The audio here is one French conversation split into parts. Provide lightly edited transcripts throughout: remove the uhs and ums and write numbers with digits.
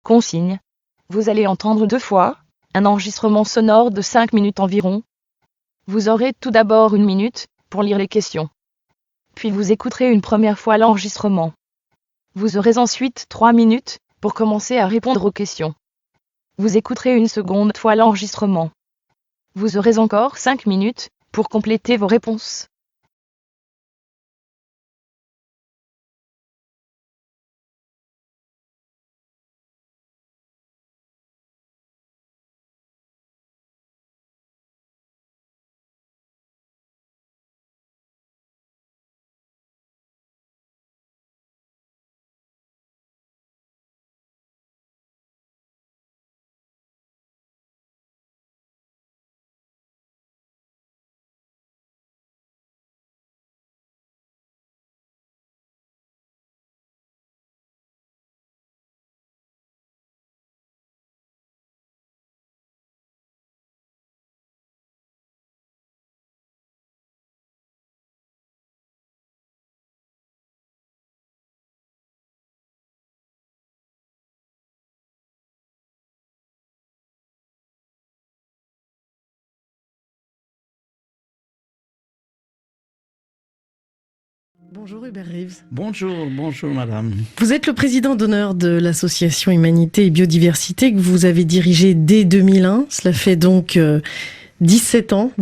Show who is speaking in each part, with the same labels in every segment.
Speaker 1: Consigne. Vous allez entendre 2 fois un enregistrement sonore de 5 minutes environ. Vous aurez tout d'abord 1 minute pour lire les questions. Puis vous écouterez une première fois l'enregistrement. Vous aurez ensuite 3 minutes pour commencer à répondre aux questions. Vous écouterez une seconde fois l'enregistrement. Vous aurez encore 5 minutes pour compléter vos réponses.
Speaker 2: Bonjour Hubert Reeves.
Speaker 3: Bonjour madame.
Speaker 2: Vous êtes le président d'honneur de l'association Humanité et Biodiversité que vous avez dirigée dès 2001. Cela fait donc 17 ans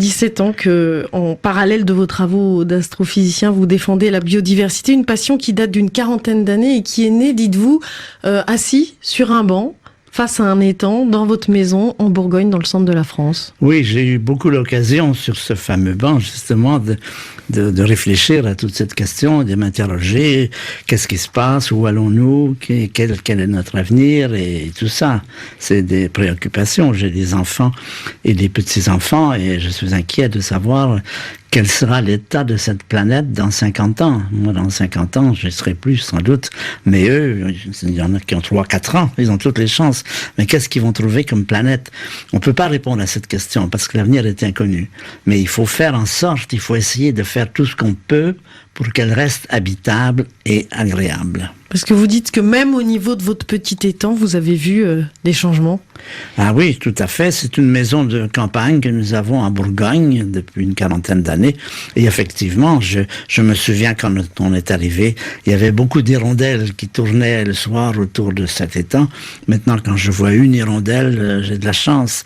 Speaker 2: que, en parallèle de vos travaux d'astrophysicien, vous défendez la biodiversité, une passion qui date d'une 40aine d'années et qui est née, dites-vous, assis sur un banc, face à un étang, dans votre maison, en Bourgogne, dans le centre de la France.
Speaker 3: Oui, j'ai eu beaucoup l'occasion sur ce fameux banc, justement, de réfléchir à toute cette question, de m'interroger, qu'est-ce qui se passe, où allons-nous, quel est notre avenir, et tout ça. C'est des préoccupations. J'ai des enfants et des petits-enfants, et je suis inquiet de savoir quel sera l'état de cette planète dans 50 ans. Moi, dans 50 ans, je ne serai plus, sans doute. Mais eux, il y en a qui ont 3-4 ans. Ils ont toutes les chances. Mais qu'est-ce qu'ils vont trouver comme planète? On ne peut pas répondre à cette question parce que l'avenir est inconnu. Mais il faut faire en sorte, il faut essayer de faire tout ce qu'on peut pour qu'elle reste habitable et agréable.
Speaker 2: Parce que vous dites que même au niveau de votre petit étang, vous avez vu des changements.
Speaker 3: Ah oui, tout à fait. C'est une maison de campagne que nous avons en Bourgogne depuis une 40aine d'années. Et effectivement, je me souviens quand on est arrivé, il y avait beaucoup d'hirondelles qui tournaient le soir autour de cet étang. Maintenant, quand je vois une hirondelle, j'ai de la chance.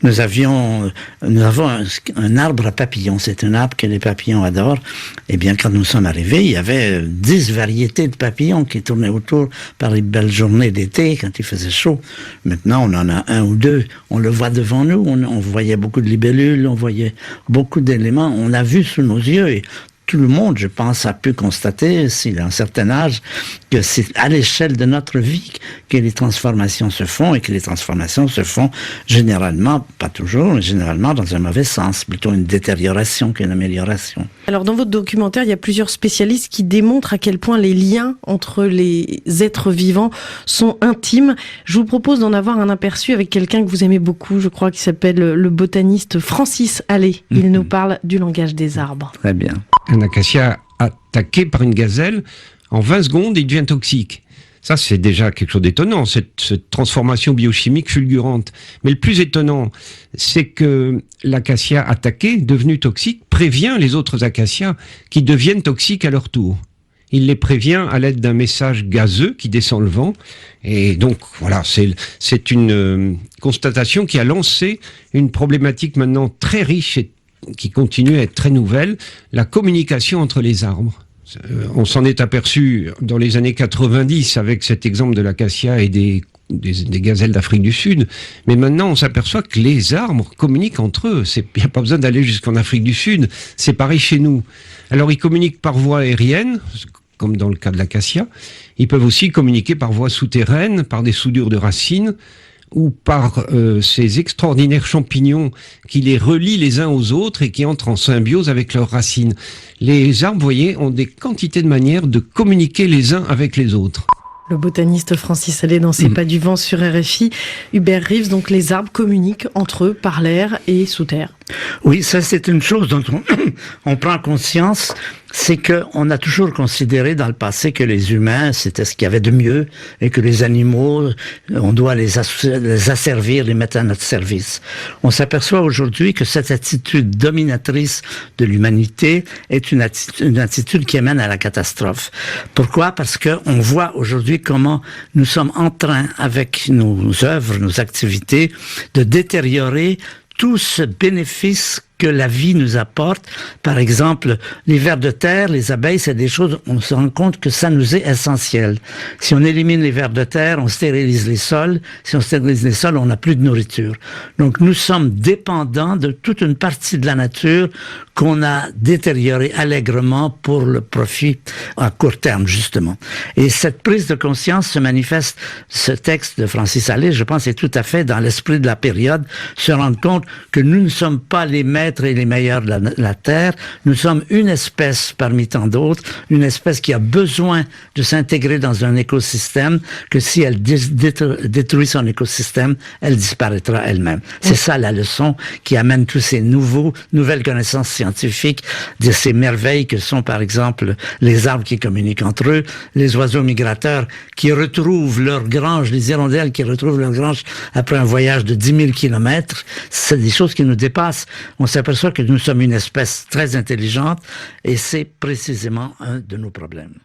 Speaker 3: Nous avons un arbre à papillons. C'est un arbre que les papillons adorent. Eh bien, quand nous sommes arrivés, il y avait 10 variétés de papillons qui tournaient autour par les belles journées d'été, quand il faisait chaud. Maintenant, on en a 1 ou 2. On le voit devant nous. On voyait beaucoup de libellules, on voyait beaucoup d'éléments. On l'a vu sous nos yeux et tout le monde, je pense, a pu constater, s'il a un certain âge, que c'est à l'échelle de notre vie que les transformations se font et que les transformations se font généralement, pas toujours, mais généralement dans un mauvais sens, plutôt une détérioration qu'une amélioration.
Speaker 2: Alors dans votre documentaire, il y a plusieurs spécialistes qui démontrent à quel point les liens entre les êtres vivants sont intimes. Je vous propose d'en avoir un aperçu avec quelqu'un que vous aimez beaucoup, je crois, qui s'appelle le botaniste Francis Allais. Il nous parle du langage des arbres.
Speaker 3: Très bien.
Speaker 4: Un acacia attaqué par une gazelle, en 20 secondes, il devient toxique. Ça, c'est déjà quelque chose d'étonnant, cette transformation biochimique fulgurante. Mais le plus étonnant, c'est que l'acacia attaqué, devenu toxique, prévient les autres acacias qui deviennent toxiques à leur tour. Il les prévient à l'aide d'un message gazeux qui descend le vent. Et donc, voilà, c'est une constatation qui a lancé une problématique maintenant très riche et qui continue à être très nouvelle, la communication entre les arbres. On s'en est aperçu dans les années 90 avec cet exemple de l'acacia et des gazelles d'Afrique du Sud. Mais maintenant, on s'aperçoit que les arbres communiquent entre eux. Il n'y a pas besoin d'aller jusqu'en Afrique du Sud. C'est pareil chez nous. Alors, ils communiquent par voie aérienne, comme dans le cas de l'acacia. Ils peuvent aussi communiquer par voie souterraine, par des soudures de racines, ou par ces extraordinaires champignons qui les relient les uns aux autres et qui entrent en symbiose avec leurs racines. Les arbres, vous voyez, ont des quantités de manières de communiquer les uns avec les autres.
Speaker 2: Le botaniste Francis Allais dans C'est pas du vent sur RFI. Hubert Reeves, donc les arbres communiquent entre eux par l'air et sous terre.
Speaker 3: Oui, ça c'est une chose dont on prend conscience. c'est que on a toujours considéré dans le passé que les humains, c'était ce qu'il y avait de mieux, et que les animaux, on doit les asservir, les mettre à notre service. On s'aperçoit aujourd'hui que cette attitude dominatrice de l'humanité est une attitude qui amène à la catastrophe. Pourquoi? Parce que on voit aujourd'hui comment nous sommes en train, avec nos œuvres, nos activités, de détériorer tout ce bénéfice que la vie nous apporte. Par exemple, les vers de terre, les abeilles, c'est des choses, on se rend compte que ça nous est essentiel. Si on élimine les vers de terre, on stérilise les sols. Si on stérilise les sols, on n'a plus de nourriture. Donc, nous sommes dépendants de toute une partie de la nature qu'on a détériorée allègrement pour le profit à court terme, justement. Et cette prise de conscience se manifeste, ce texte de Francis Allais, je pense, est tout à fait dans l'esprit de la période, se rendre compte que nous ne sommes pas les maîtres et les meilleurs de la Terre. Nous sommes une espèce parmi tant d'autres, une espèce qui a besoin de s'intégrer dans un écosystème, que si elle détruit son écosystème, elle disparaîtra elle-même. C'est ça la leçon qui amène tous ces nouvelles connaissances scientifiques, de ces merveilles que sont par exemple les arbres qui communiquent entre eux, les oiseaux migrateurs qui retrouvent leur grange, les hirondelles qui retrouvent leur grange après un voyage de 10 000 kilomètres. C'est des choses qui nous dépassent. On s'aperçoit que nous sommes une espèce très intelligente et c'est précisément un de nos problèmes.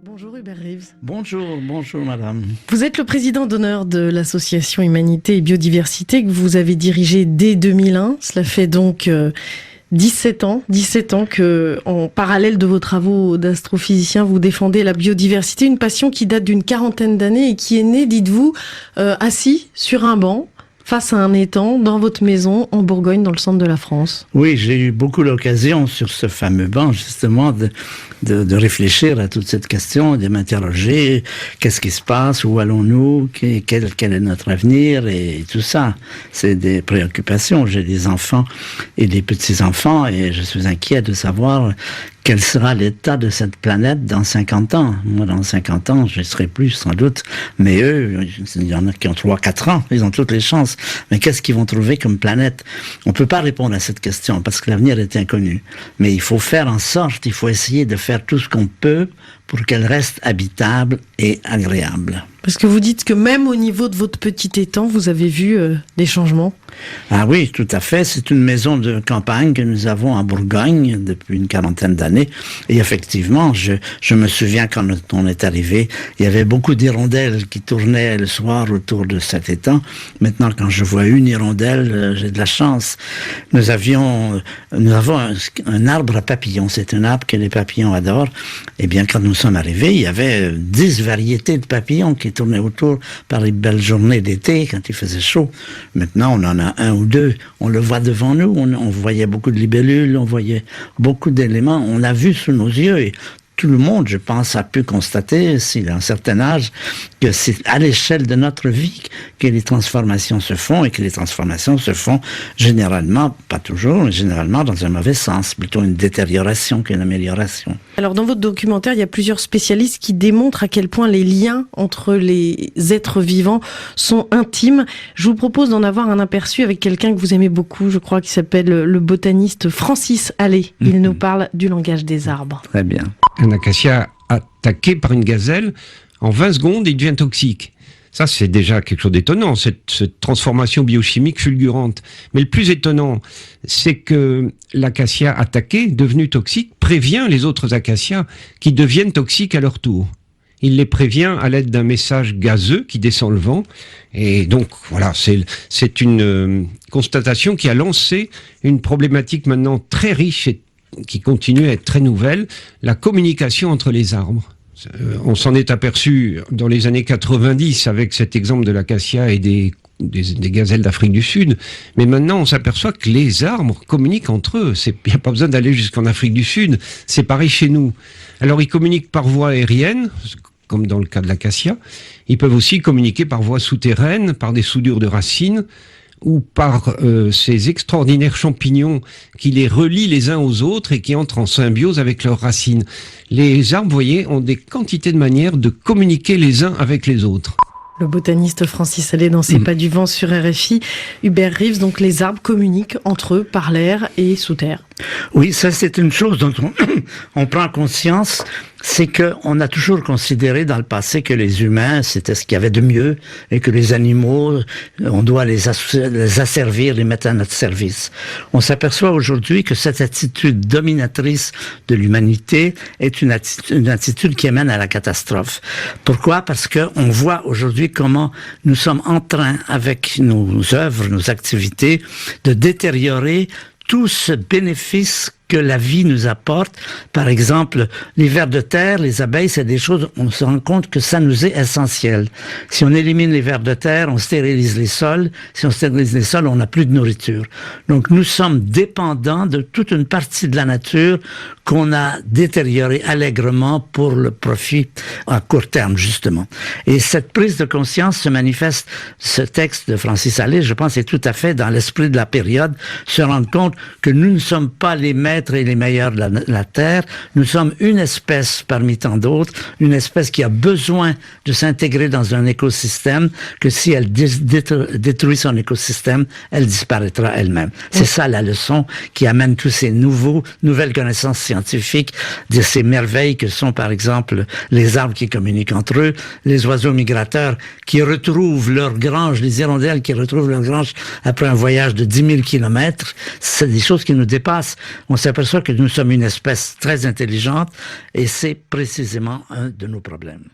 Speaker 2: Bonjour Hubert Reeves.
Speaker 3: Bonjour madame.
Speaker 2: Vous êtes le président d'honneur de l'association Humanité et Biodiversité que vous avez dirigée dès 2001. Cela fait donc 17 ans que, en parallèle de vos travaux d'astrophysicien, vous défendez la biodiversité, une passion qui date d'une quarantaine d'années et qui est née, dites-vous, assis sur un banc, face à un étang dans votre maison en Bourgogne, dans le centre de la France.
Speaker 3: Oui, j'ai eu beaucoup l'occasion sur ce fameux banc, justement, de réfléchir à toute cette question, de m'interroger, qu'est-ce qui se passe, où allons-nous, quel est notre avenir, et tout ça. C'est des préoccupations. J'ai des enfants et des petits-enfants, et je suis inquiet de savoir quel sera l'état de cette planète dans 50 ans. Moi, dans 50 ans, je ne serai plus, sans doute. Mais eux, il y en a qui ont 3-4 ans. Ils ont toutes les chances. Mais qu'est-ce qu'ils vont trouver comme planète? On ne peut pas répondre à cette question parce que l'avenir est inconnu. Mais il faut faire en sorte, il faut essayer de faire tout ce qu'on peut pour qu'elle reste habitable et agréable.
Speaker 2: Parce que vous dites que même au niveau de votre petit étang, vous avez vu des changements.
Speaker 3: Ah oui, tout à fait. C'est une maison de campagne que nous avons en Bourgogne depuis une quarantaine d'années. Et effectivement, je me souviens quand on est arrivé, il y avait beaucoup d'hirondelles qui tournaient le soir autour de cet étang. Maintenant, quand je vois une hirondelle, j'ai de la chance. Nous avons un arbre à papillons. C'est un arbre que les papillons adorent. Eh bien, quand nous sommes arrivés, il y avait 10 variétés de papillons qui tournaient autour par les belles journées d'été quand il faisait chaud. Maintenant, on en a un ou deux. On le voit devant nous. On voyait beaucoup de libellules, on voyait beaucoup d'éléments. On l'a vu sous nos yeux et tout le monde, je pense, a pu constater, s'il a un certain âge, que c'est à l'échelle de notre vie que les transformations se font et que les transformations se font généralement, pas toujours, mais généralement dans un mauvais sens, plutôt une détérioration qu'une amélioration.
Speaker 2: Alors dans votre documentaire, il y a plusieurs spécialistes qui démontrent à quel point les liens entre les êtres vivants sont intimes. Je vous propose d'en avoir un aperçu avec quelqu'un que vous aimez beaucoup, je crois, qui s'appelle le botaniste Francis Allais. Il nous parle du langage des arbres.
Speaker 3: Très bien.
Speaker 4: Un acacia attaqué par une gazelle, en 20 secondes, il devient toxique. Ça, c'est déjà quelque chose d'étonnant, cette transformation biochimique fulgurante. Mais le plus étonnant, c'est que l'acacia attaqué, devenu toxique, prévient les autres acacias qui deviennent toxiques à leur tour. Il les prévient à l'aide d'un message gazeux qui descend le vent. Et donc, voilà, c'est une constatation qui a lancé une problématique maintenant très riche et qui continue à être très nouvelle, la communication entre les arbres. On s'en est aperçu dans les années 90 avec cet exemple de l'acacia et des gazelles d'Afrique du Sud. Mais maintenant, on s'aperçoit que les arbres communiquent entre eux. Il n'y a pas besoin d'aller jusqu'en Afrique du Sud. C'est pareil chez nous. Alors, ils communiquent par voie aérienne, comme dans le cas de l'acacia. Ils peuvent aussi communiquer par voie souterraine, par des soudures de racines, ou par ces extraordinaires champignons qui les relient les uns aux autres et qui entrent en symbiose avec leurs racines. Les arbres, vous voyez, ont des quantités de manières de communiquer les uns avec les autres.
Speaker 2: Le botaniste Francis Allais dans C'est pas du vent sur RFI. Hubert Reeves, donc les arbres communiquent entre eux par l'air et sous terre.
Speaker 3: Oui, ça c'est une chose dont on prend conscience, c'est que on a toujours considéré dans le passé que les humains c'était ce qu'il y avait de mieux et que les animaux on doit les asservir, les mettre à notre service. On s'aperçoit aujourd'hui que cette attitude dominatrice de l'humanité est une attitude qui amène à la catastrophe. Pourquoi? Parce que on voit aujourd'hui comment nous sommes en train, avec nos œuvres, nos activités, de détériorer tout ce bénéfice que la vie nous apporte. Par exemple, les vers de terre, les abeilles, c'est des choses, on se rend compte que ça nous est essentiel. Si on élimine les vers de terre, on stérilise les sols. Si on stérilise les sols, on n'a plus de nourriture. Donc nous sommes dépendants de toute une partie de la nature qu'on a détériorée allègrement pour le profit à court terme, justement. Et cette prise de conscience se manifeste, ce texte de Francis Allais, je pense, est tout à fait dans l'esprit de la période, se rendre compte que nous ne sommes pas les maîtres et les meilleurs de la Terre. Nous sommes une espèce parmi tant d'autres, une espèce qui a besoin de s'intégrer dans un écosystème, que si elle détruit son écosystème, elle disparaîtra elle-même. C'est ça la leçon qui amène tous ces nouvelles connaissances scientifiques, de ces merveilles que sont par exemple les arbres qui communiquent entre eux, les oiseaux migrateurs qui retrouvent leur grange, les hirondelles qui retrouvent leur grange après un voyage de 10 000 kilomètres. C'est des choses qui nous dépassent. On s'aperçoit que nous sommes une espèce très intelligente et c'est précisément un de nos problèmes.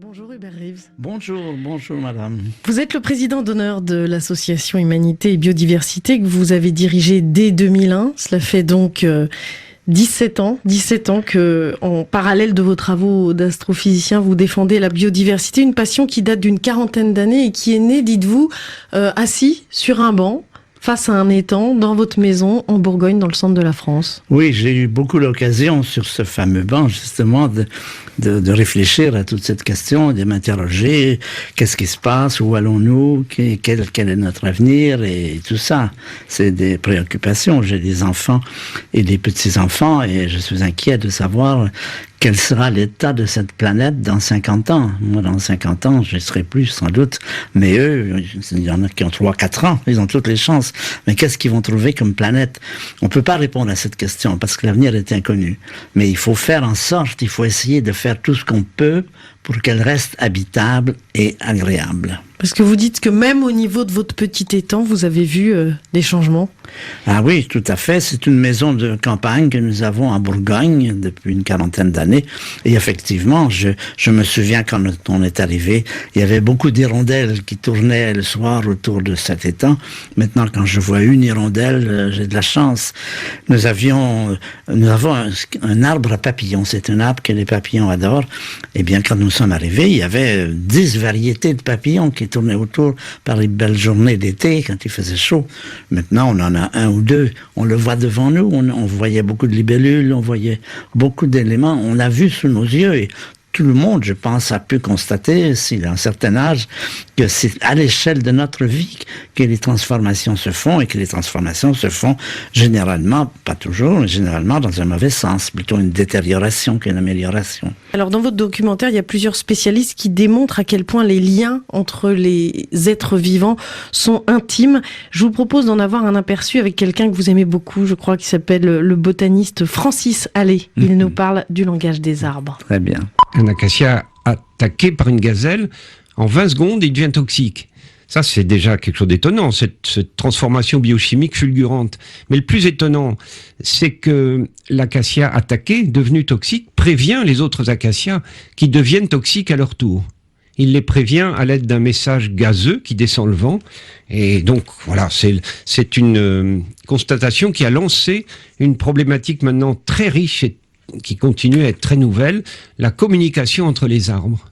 Speaker 2: Bonjour Hubert Reeves.
Speaker 3: Bonjour madame.
Speaker 2: Vous êtes le président d'honneur de l'association Humanité et Biodiversité que vous avez dirigée dès 2001. Cela fait donc 17 ans que, en parallèle de vos travaux d'astrophysicien, vous défendez la biodiversité, une passion qui date d'une quarantaine d'années et qui est née, dites-vous, assis sur un banc, face à un étang, dans votre maison, en Bourgogne, dans le centre de la France.
Speaker 3: Oui, j'ai eu beaucoup l'occasion sur ce fameux banc, justement, de réfléchir à toute cette question, de m'interroger, qu'est-ce qui se passe, où allons-nous, quel est notre avenir, et tout ça. C'est des préoccupations. J'ai des enfants et des petits-enfants, et je suis inquiet de savoir quel sera l'état de cette planète dans 50 ans. Moi, dans 50 ans, je ne serai plus, sans doute. Mais eux, il y en a qui ont 3-4 ans. Ils ont toutes les chances. Mais qu'est-ce qu'ils vont trouver comme planète? On ne peut pas répondre à cette question parce que l'avenir est inconnu. Mais il faut faire en sorte, il faut essayer de faire tout ce qu'on peut pour qu'elle reste habitable et agréable.
Speaker 2: Parce que vous dites que même au niveau de votre petit étang, vous avez vu des changements.
Speaker 3: Ah oui, tout à fait. C'est une maison de campagne que nous avons en Bourgogne depuis une quarantaine d'années. Et effectivement, je me souviens quand on est arrivé, il y avait beaucoup d'hirondelles qui tournaient le soir autour de cet étang. Maintenant, quand je vois une hirondelle, j'ai de la chance. Nous avons un arbre à papillons. C'est un arbre que les papillons adorent. Eh bien, quand nous sommes arrivés, il y avait 10 variétés de papillons qui tournaient autour par les belles journées d'été, quand il faisait chaud. Maintenant, on en a un ou deux. On le voit devant nous. On voyait beaucoup de libellules, on voyait beaucoup d'éléments. On l'a vu sous nos yeux et tout le monde, je pense, a pu constater, s'il a un certain âge, que c'est à l'échelle de notre vie que les transformations se font et que les transformations se font généralement, pas toujours, mais généralement dans un mauvais sens, plutôt une détérioration qu'une amélioration.
Speaker 2: Alors dans votre documentaire, il y a plusieurs spécialistes qui démontrent à quel point les liens entre les êtres vivants sont intimes. Je vous propose d'en avoir un aperçu avec quelqu'un que vous aimez beaucoup, je crois, qui s'appelle le botaniste Francis Allais. Il nous parle du langage des arbres.
Speaker 3: Très bien.
Speaker 4: Un acacia attaqué par une gazelle, en 20 secondes, il devient toxique. Ça, c'est déjà quelque chose d'étonnant, cette transformation biochimique fulgurante. Mais le plus étonnant, c'est que l'acacia attaqué, devenu toxique, prévient les autres acacias qui deviennent toxiques à leur tour. Il les prévient à l'aide d'un message gazeux qui descend le vent. Et donc, voilà, c'est une constatation qui a lancé une problématique maintenant très riche et qui continue à être très nouvelle, la communication entre les arbres.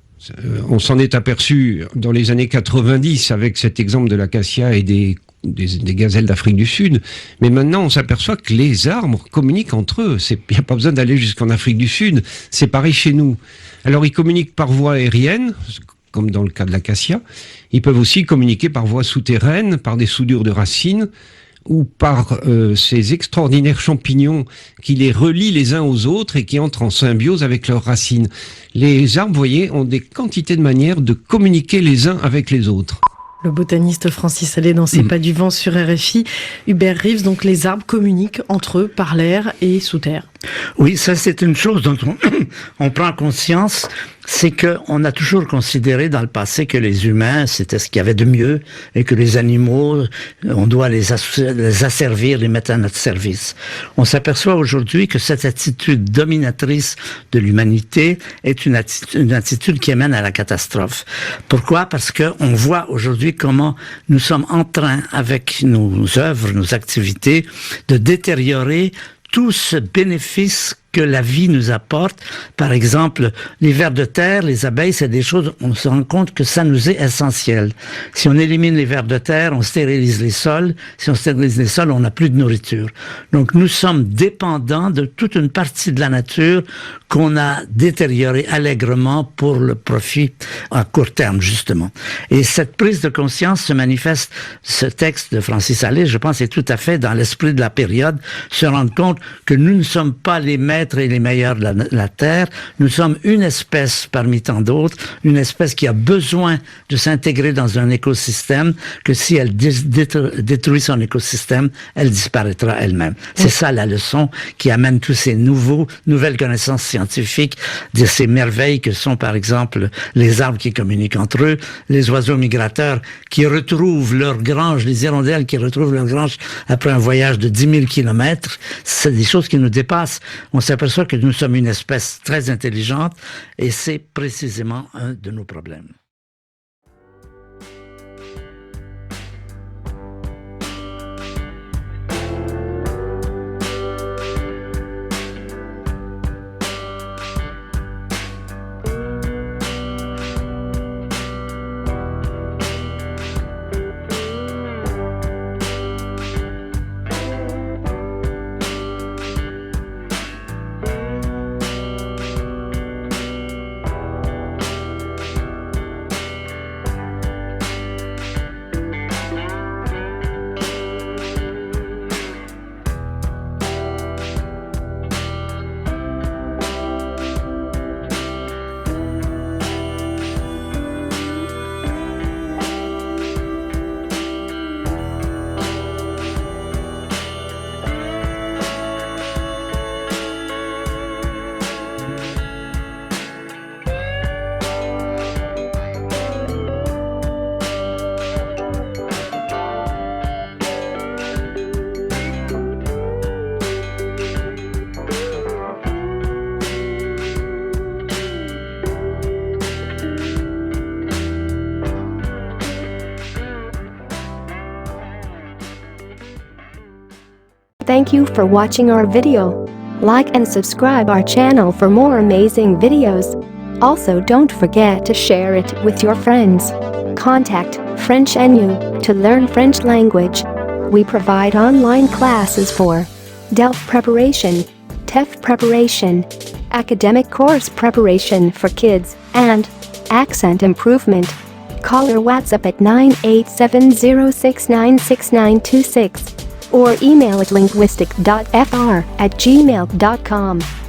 Speaker 4: On s'en est aperçu dans les années 90 avec cet exemple de l'acacia et des gazelles d'Afrique du Sud. Mais maintenant, on s'aperçoit que les arbres communiquent entre eux. Il n'y a pas besoin d'aller jusqu'en Afrique du Sud. C'est pareil chez nous. Alors, ils communiquent par voie aérienne, comme dans le cas de l'acacia. Ils peuvent aussi communiquer par voie souterraine, par des soudures de racines, ou par ces extraordinaires champignons qui les relient les uns aux autres et qui entrent en symbiose avec leurs racines. Les arbres, vous voyez, ont des quantités de manières de communiquer les uns avec les autres.
Speaker 2: Le botaniste Francis Allais dans C'est pas du vent sur RFI. Hubert Reeves, donc les arbres communiquent entre eux par l'air et sous terre.
Speaker 3: Oui, ça c'est une chose dont on prend conscience, c'est qu'on a toujours considéré dans le passé que les humains, c'était ce qu'il y avait de mieux, et que les animaux, on doit les asservir, les mettre à notre service. On s'aperçoit aujourd'hui que cette attitude dominatrice de l'humanité est une attitude qui mène à la catastrophe. Pourquoi? Parce que on voit aujourd'hui comment nous sommes en train, avec nos œuvres, nos activités, de détériorer tout ce bénéfice que la vie nous apporte. Par exemple, les vers de terre, les abeilles, c'est des choses, on se rend compte que ça nous est essentiel. Si on élimine les vers de terre, on stérilise les sols. Si on stérilise les sols, on n'a plus de nourriture. Donc nous sommes dépendants de toute une partie de la nature qu'on a détériorée allègrement pour le profit à court terme, justement. Et cette prise de conscience se manifeste, ce texte de Francis Allais, je pense, est tout à fait dans l'esprit de la période, se rendre compte que nous ne sommes pas les maîtres et les meilleurs de la Terre. Nous sommes une espèce parmi tant d'autres, une espèce qui a besoin de s'intégrer dans un écosystème, que si elle détruit son écosystème, elle disparaîtra elle-même. C'est ça la leçon qui amène tous ces nouvelles connaissances scientifiques, de ces merveilles que sont par exemple les arbres qui communiquent entre eux, les oiseaux migrateurs qui retrouvent leur grange, les hirondelles qui retrouvent leur grange après un voyage de 10 000 kilomètres. C'est des choses qui nous dépassent. On s'aperçoit que nous sommes une espèce très intelligente et c'est précisément un de nos problèmes.
Speaker 5: Thank you for watching our video. Like and subscribe our channel for more amazing videos. Also, don't forget to share it with your friends. Contact French NU to learn French language. We provide online classes for DELF preparation, TEF preparation, academic course preparation for kids, and accent improvement. Call or WhatsApp at 987069696 or email at linguistic.fr@gmail.com.